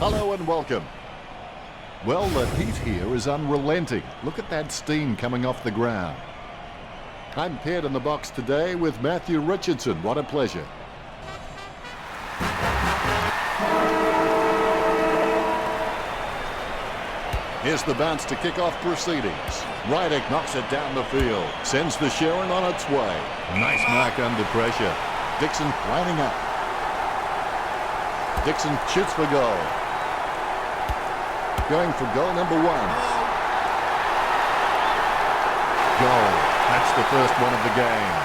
Hello and welcome. Well, the heat here is unrelenting. Look at that steam coming off the ground. I'm paired in the box today with Matthew Richardson. What a pleasure. Here's the bounce to kick off proceedings. Rydick knocks it down the field. Sends the Sharon on its way. Nice mark under pressure. Dixon lining up. Dixon shoots for goal. Going for goal number one. Goal. That's the first one of the game.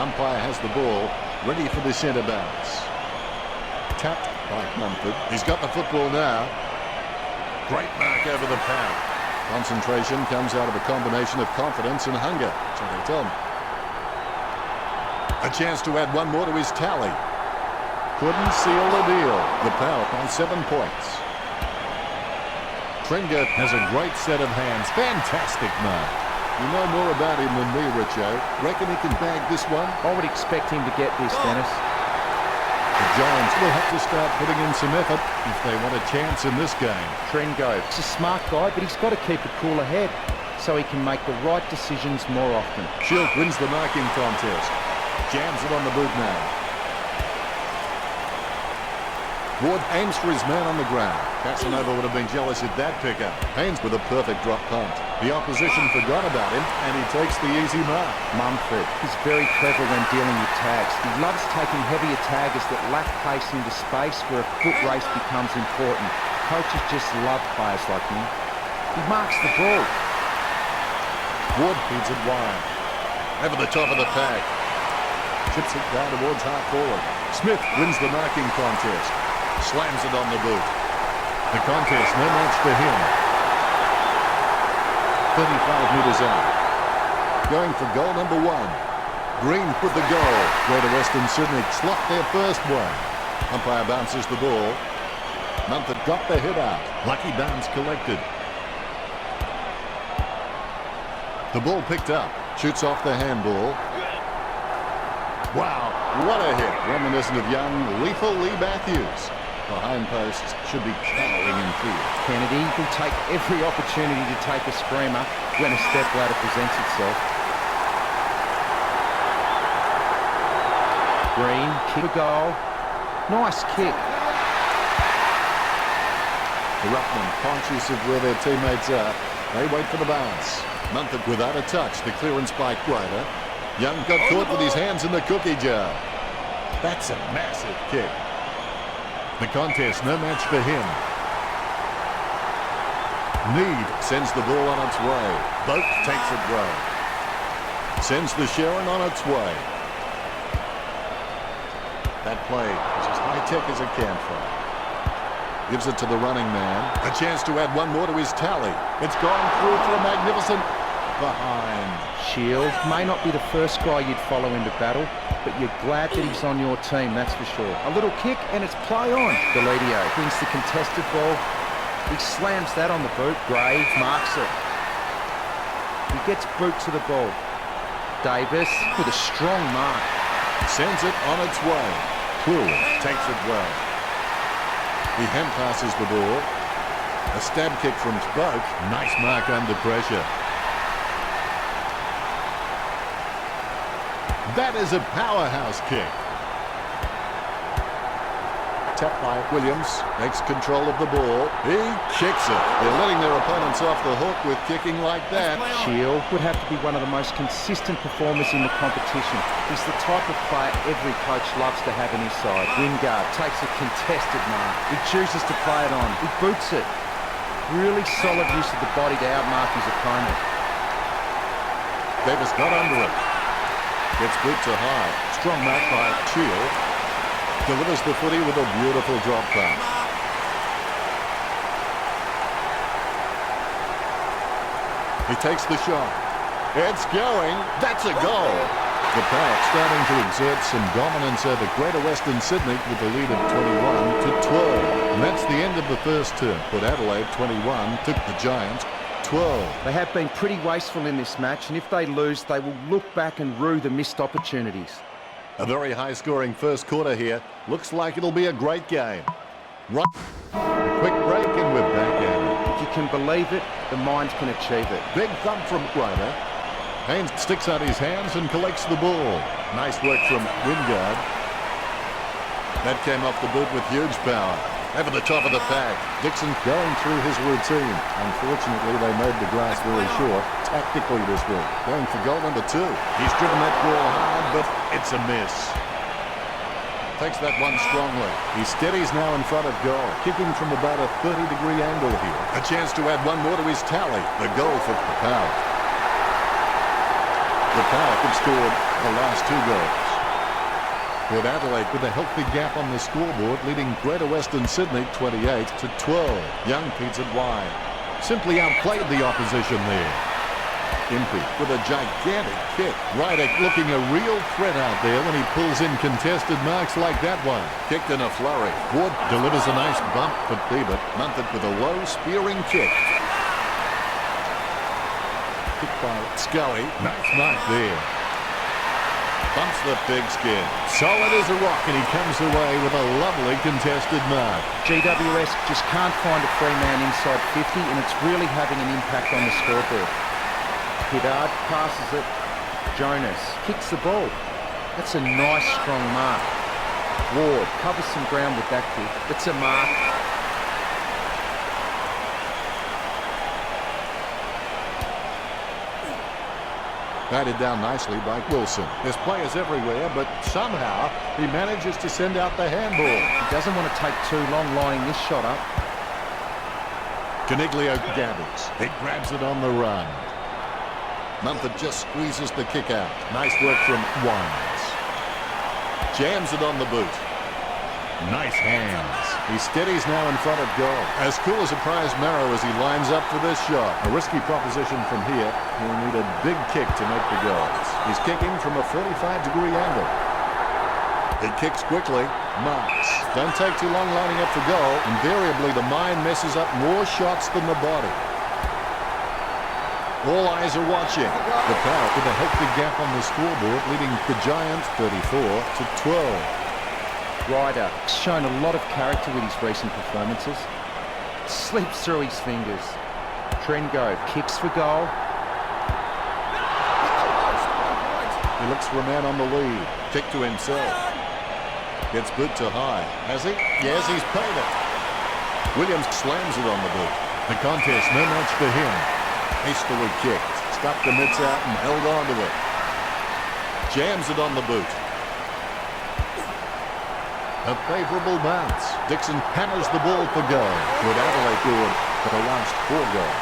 Umpire has the ball, ready for the centre bounce. Tapped by Mumford. He's got the football now. Great mark over the pad. Concentration comes out of a combination of confidence and hunger, so they tell me. A chance to add one more to his tally. Couldn't seal the deal. The Power by 7 points. Tringa has a great set of hands. Fantastic mark. You know more about him than me, Richo. Reckon he can bag this one? I would expect him to get this, Dennis. The Giants will have to start putting in some effort if they want a chance in this game. Tringo, he's a smart guy, but he's got to keep a cooler head so he can make the right decisions more often. Shield wins the marking contest. Jams it on the boot now. Ward aims for his man on the ground. Casanova would have been jealous at that pickup. Haynes with a perfect drop punt. The opposition forgot about him, and he takes the easy mark. Mumford is very clever when dealing with tags. He loves taking heavier taggers that lack pace into space where a foot race becomes important. Coaches just love players like him. He marks the ball. Ward feeds it wide. Over the top of the pack. Chips it down towards half forward. Smith wins the marking contest. Slams it on the boot. The contest, no match for him. 35 metres out. Going for goal number one. Green with the goal. Greater Western Sydney slot their first one. Umpire bounces the ball. Mumford got the hit out. Lucky bounce collected. The ball picked up. Shoots off the handball. Wow, what a hit. Reminiscent of young, lethal Lee Matthews. Behind posts should be cowering in fear. Kennedy will take every opportunity to take a screamer when a step ladder presents itself. Green, kick a goal. Nice kick. The Ruckman, conscious of where their teammates are, they wait for the bounce. Mumford without a touch, the clearance by Grider. Young got caught with his hands in the cookie jar. That's a massive kick. The contest, no match for him. Need sends the ball on its way. Boat takes it well. Sends the Sharon on its way. That play is as high-tech as a campfire. Gives it to the running man. A chance to add one more to his tally. It's gone through for a magnificent behind. Shield may not be the first guy you'd follow into battle, but you're glad that he's on your team, that's for sure. A little kick and it's play on. Deledio brings the contested ball. He slams that on the boot. Gray marks it. He gets boot to the ball. Davis with a strong mark. Sends it on its way. Clue takes it well. He hand passes the ball. A stab kick from Spoke. Nice mark under pressure. That is a powerhouse kick. Tapped by Williams. Makes control of the ball. He kicks it. They're letting their opponents off the hook with kicking like that. Shield would have to be one of the most consistent performers in the competition. He's the type of player every coach loves to have in his side. Wingard takes a contested mark. He chooses to play it on. He boots it. Really solid use of the body to outmark his opponent. Davis got under it. Gets boot to high. Strong mark by Shield. Delivers the footy with a beautiful drop pass. He takes the shot. It's going. That's a goal. The Power starting to exert some dominance over Greater Western Sydney with a lead of 21-12. And that's the end of the first term. Port Adelaide 21 took the Giants 12. They have been pretty wasteful in this match, and if they lose, they will look back and rue the missed opportunities. A very high-scoring first quarter here. Looks like it'll be a great game. Right. A quick break and we're back at it. If you can believe it, the mind can achieve it. Big thump from Ryder. Haynes sticks out his hands and collects the ball. Nice work from Wingard. That came off the boot with huge power. Over the top of the pack. Dixon going through his routine. Unfortunately, they made the grass very short. Tactically this week. Going for goal number 2. He's driven that ball hard, but it's a miss. Takes that one strongly. He steadies now in front of goal. Kicking from about a 30-degree angle here. A chance to add one more to his tally. The goal for Papau. Papau have scored the last 2 goals. Port Adelaide with a healthy gap on the scoreboard, leading Greater Western Sydney 28 to 12. Young feeds it wide. Simply outplayed the opposition there. Impey with a gigantic kick. Ryder looking a real threat out there when he pulls in contested marks like that one. Kicked in a flurry. Ward delivers a nice bump for Peebert. Munted with a low spearing kick. Kicked by Scully. Nice mark there. Bumps the pigskin. Solid as a rock, and he comes away with a lovely contested mark. GWS just can't find a free man inside 50, and it's really having an impact on the scoreboard. Piddard passes it. Jonas kicks the ball. That's a nice, strong mark. Ward covers some ground with that kick. It's a mark. Batted down nicely by Wilson. There's players everywhere, but somehow he manages to send out the handball. He doesn't want to take too long lining this shot up. Caniglio gathers. He grabs it on the run. Mumford just squeezes the kick out. Nice work from Wines. Jams it on the boot. Nice hands. He steadies now in front of goal. As cool as a prize marrow as he lines up for this shot. A risky proposition from here. He'll need a big kick to make the goals. He's kicking from a 45-degree angle. He kicks quickly. Marks. Don't take too long lining up for goal. Invariably, the mind messes up more shots than the body. All eyes are watching. The Power with a healthy gap on the scoreboard, leading the Giants 34 to 12. Ryder shown a lot of character with his recent performances. Slips through his fingers. Trengove kicks for goal. He looks for a man on the lead. Kick to himself. Gets boot to high. Has he? Yes, he's paid it. Williams slams it on the boot. The contest, no match for him. Hastily kicked. Stuck the mitts out and held on to it. Jams it on the boot. A favourable bounce. Dixon hammers the ball for goal. With Adelaide good for the last 4 goals.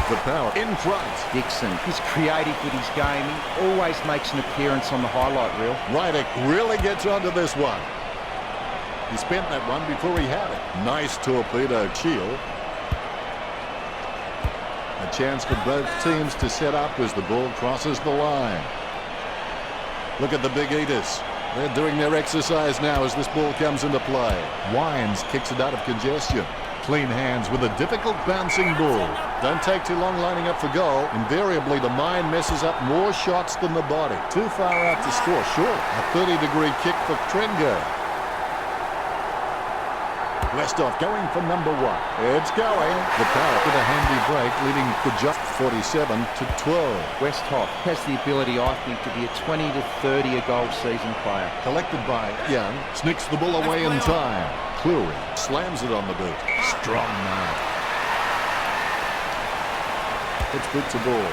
The Power in front. Dixon is creative with his game. He always makes an appearance on the highlight reel. Ryder really gets onto this one. He spent that one before he had it. Nice torpedo shield. A chance for both teams to set up as the ball crosses the line. Look at the Big Eaters. They're doing their exercise now as this ball comes into play. Wines kicks it out of congestion. Clean hands with a difficult bouncing ball. Don't take too long lining up for goal. Invariably, the mind messes up more shots than the body. Too far out to score. Short. A 30-degree kick for Trengove. Westhoff going for number 1. It's going. The Power with a handy break, leading to just 47 to 12. Westhoff has the ability, I think, to be a 20 to 30 a goal season player. Collected by Young. Sneaks the ball away in time. Cleary slams it on the boot. Strong mark. It's boot to ball.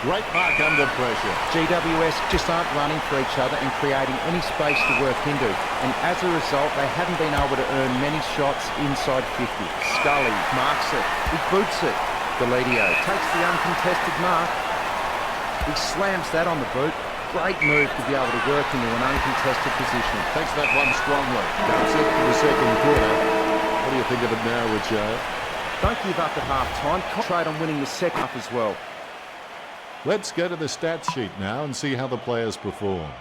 Great mark under pressure. GWS just aren't running for each other and creating any space to work into. And as a result, they haven't been able to earn many shots inside 50. Scully marks it. He boots it. Deledio takes the uncontested mark. He slams that on the boot. Great move to be able to work into an uncontested position. Takes that one strongly. That's it for the second quarter. What do you think of it now, Richard? Don't give up at half-time. Concentrate on winning the second half as well. Let's go to the stats sheet now and see how the players perform.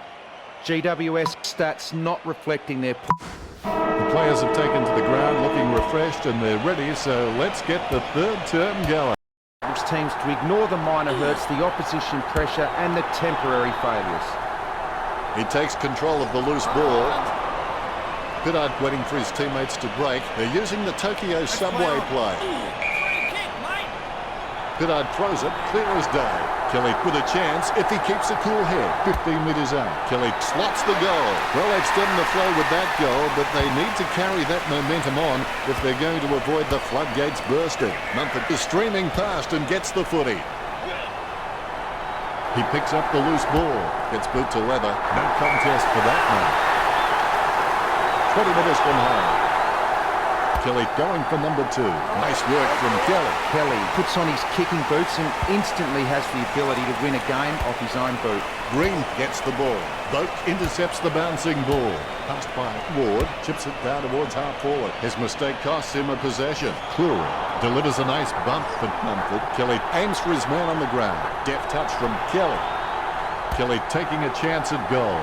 GWS stats not reflecting their... players have taken to the ground looking refreshed and they're ready, so let's get the third term going. Teams to ignore the minor hurts, the opposition pressure and the temporary failures. He takes control of the loose ball. Goddard waiting for his teammates to break. They're using the Tokyo subway play. Goddard throws it, clear as day. Kelly with a chance if he keeps a cool head. 15 metres out. Kelly slots the goal. Well, they've stemmed the flow with that goal, but they need to carry that momentum on if they're going to avoid the floodgates bursting. Mumford is streaming past and gets the footy. He picks up the loose ball. Gets boot to leather. No contest for that one. 20 metres from home. Kelly going for number 2. Nice work from Kelly. Kelly puts on his kicking boots and instantly has the ability to win a game off his own boot. Green gets the ball. Boat intercepts the bouncing ball. Passed by Ward. Chips it down towards half forward. His mistake costs him a possession. Cleary delivers a nice bump for Mumford. Kelly aims for his man on the ground. Deft touch from Kelly. Kelly taking a chance at goal.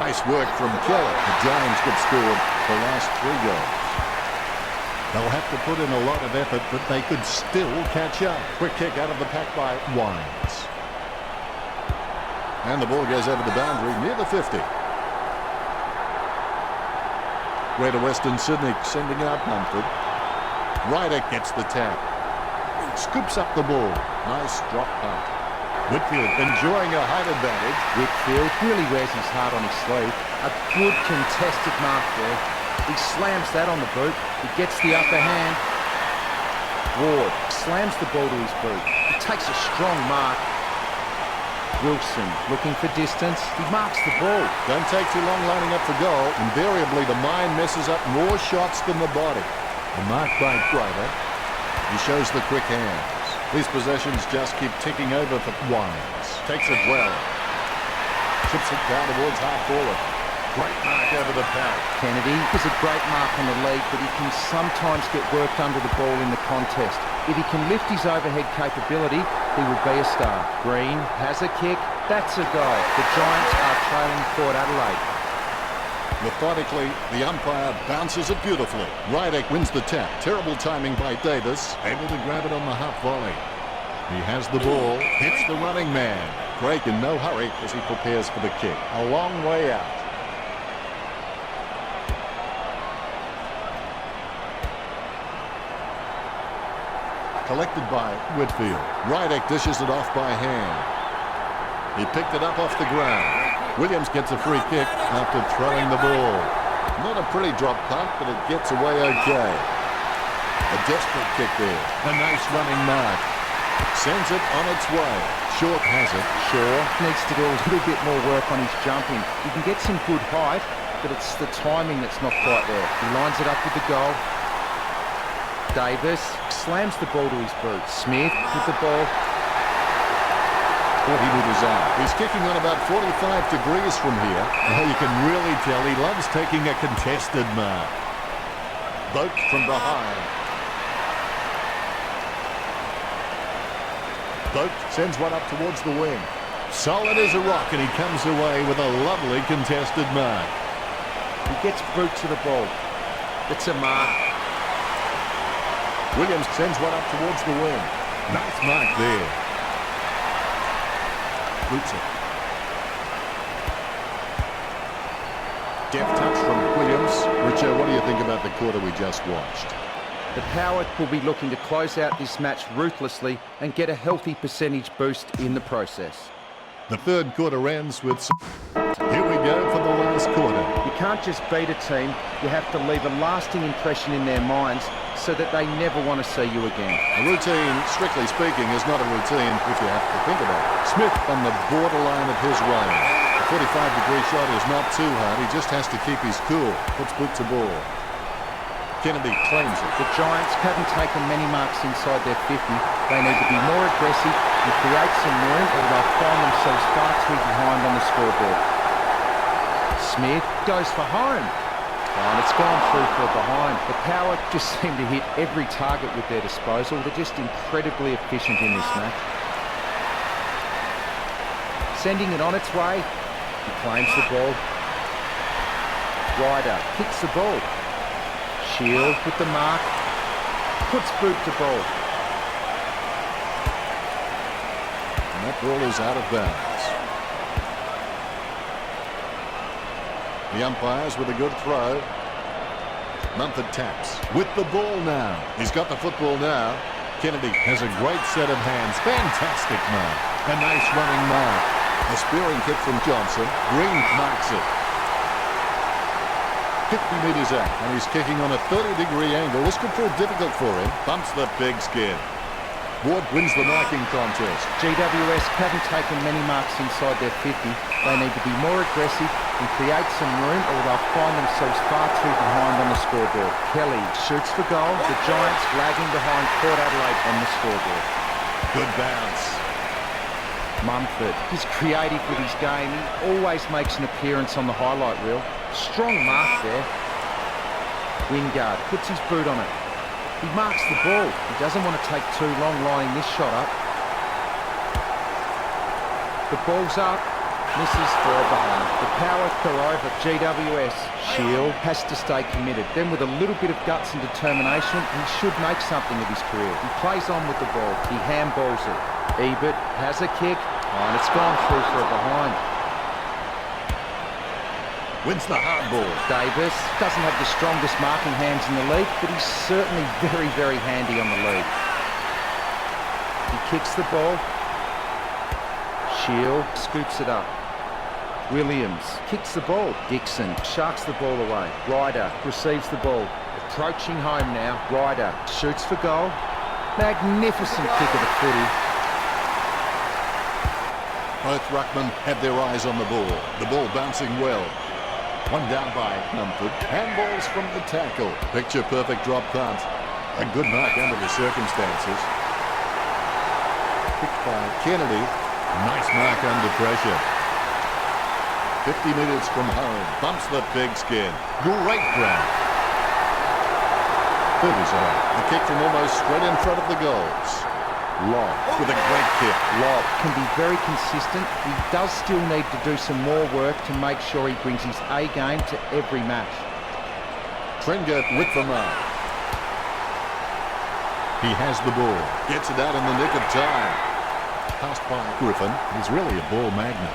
Nice work from Kelly. The Giants get scored the last 3 goals. They'll have to put in a lot of effort, but they could still catch up. Quick kick out of the pack by Wines. And the ball goes over the boundary near the 50. Greater Western Sydney sending out Mumford. Ryder gets the tap. Scoops up the ball. Nice drop punt. Whitfield enjoying a height advantage. Whitfield really wears his heart on his sleeve. A good contested mark there. He slams that on the boot. He gets the upper hand. Ward slams the ball to his boot. He takes a strong mark. Wilson looking for distance. He marks the ball. Don't take too long lining up for goal. Invariably, the mind messes up more shots than the body. The mark by Ryder. He shows the quick hands. These possessions just keep ticking over for Wines. Takes it well. Chips it down towards half forward. Great mark over the pad. Kennedy is a great mark on the lead, but he can sometimes get worked under the ball in the contest. If he can lift his overhead capability, he will be a star. Green has a kick. That's a goal. The Giants are trailing Port Adelaide. Methodically, the umpire bounces it beautifully. Ryder wins the tap. Terrible timing by Davis. Able to grab it on the half volley. He has the ball. Hits the running man. Craig in no hurry as he prepares for the kick. A long way out. Collected by Whitfield. Ryder dishes it off by hand. He picked it up off the ground. Williams gets a free kick after throwing the ball. Not a pretty drop punt, but it gets away okay. A desperate kick there. A nice running mark. Sends it on its way. Short has it. Shaw needs to do a little bit more work on his jumping. He can get some good height, but it's the timing that's not quite there. He lines it up with the goal. Davis slams the ball to his boot. Smith with the ball. 40 metres out. He's kicking on about 45 degrees from here. Oh, you can really tell he loves taking a contested mark. Boat from behind. Boat sends one up towards the wing. Solid as a rock, and he comes away with a lovely contested mark. He gets boot to the ball. It's a mark. Williams sends one up towards the wing. Nice mark there. Boots it. Deft touch from Williams. Richo, what do you think about the quarter we just watched? The Power will be looking to close out this match ruthlessly and get a healthy percentage boost in the process. The third quarter ends with... Here we go for the last quarter. You can't just beat a team. You have to leave a lasting impression in their minds so that they never want to see you again. A routine, strictly speaking, is not a routine if you have to think about it. Smith on the borderline of his range. The 45-degree shot is not too hard. He just has to keep his cool. Puts boot to ball. Kennedy claims it. The Giants haven't taken many marks inside their 50. They need to be more aggressive and create some room, or they'll find themselves far too behind on the scoreboard. Smith goes for home. And it's gone through for behind. The Power just seem to hit every target with their disposal. They're just incredibly efficient in this match. Sending it on its way. He claims the ball. Ryder kicks the ball. Shield with the mark. Puts boot to ball. And that ball is out of bounds. The umpires with a good throw. Mumford taps with the ball now. He's got the football now. Kennedy has a great set of hands. Fantastic mark. A nice running mark. A spearing kick from Johnson. Green marks it. 50 metres out, and he's kicking on a 30-degree angle. This could prove difficult for him. Bumps the big skin. Ward wins the marking contest. GWS haven't taken many marks inside their 50. They need to be more aggressive and create some room, or they'll find themselves far too behind on the scoreboard. Kelly shoots for goal. The Giants lagging behind Port Adelaide on the scoreboard. Good bounce. Mumford is creative with his game. He always makes an appearance on the highlight reel. Strong mark there. Wingard puts his boot on it. He marks the ball. He doesn't want to take too long lining this shot up. The ball's up. Misses for behind. The power throw over GWS. Shield has to stay committed. Then with a little bit of guts and determination, he should make something of his career. He plays on with the ball. He handballs it. Ebert has a kick. Oh, and it's gone through for a behind. Wins the hard ball. Davis doesn't have the strongest marking hands in the league, but he's certainly very, very handy on the league. He kicks the ball. Shield scoops it up. Williams kicks the ball. Dixon sharks the ball away. Ryder receives the ball. Approaching home now. Ryder shoots for goal. Magnificent kick of the footy. Both ruckmen have their eyes on the ball. The ball bouncing well. One down by Mumford. Handballs from the tackle. Picture perfect drop punt. A good mark under the circumstances. Picked by Kennedy. Nice mark under pressure. 50 metres from home. Bumps the big skin. Great grab. 30 on. The kick from almost straight in front of the goals. Lobb with a great kick. Lobb can be very consistent. He does still need to do some more work to make sure he brings his A game to every match. Trengert with the mark. He has the ball. Gets it out in the nick of time. Passed by Griffin. He's really a ball magnet.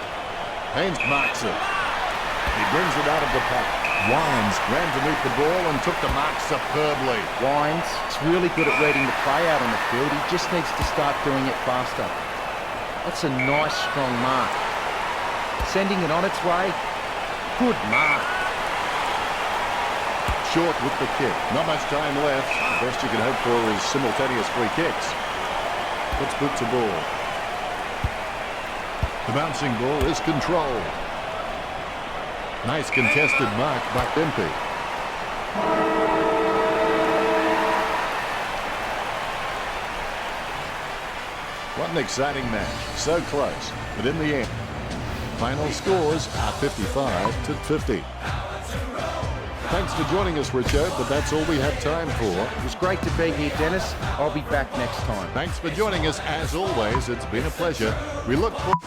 Haynes marks it. He brings it out of the pack. Wines ran to meet the ball and took the mark superbly. Wines is really good at reading the play out on the field. He just needs to start doing it faster. That's a nice, strong mark. Sending it on its way. Good mark. Short with the kick. Not much time left. The best you can hope for is simultaneous free kicks. Puts boot to ball. The bouncing ball is controlled. Nice contested mark by Impey. What an exciting match. So close. But in the end, final scores are 55-50. Thanks for joining us, Richard, but that's all we have time for. It was great to be here, Dennis. I'll be back next time. Thanks for joining us. As always, it's been a pleasure. We look forward.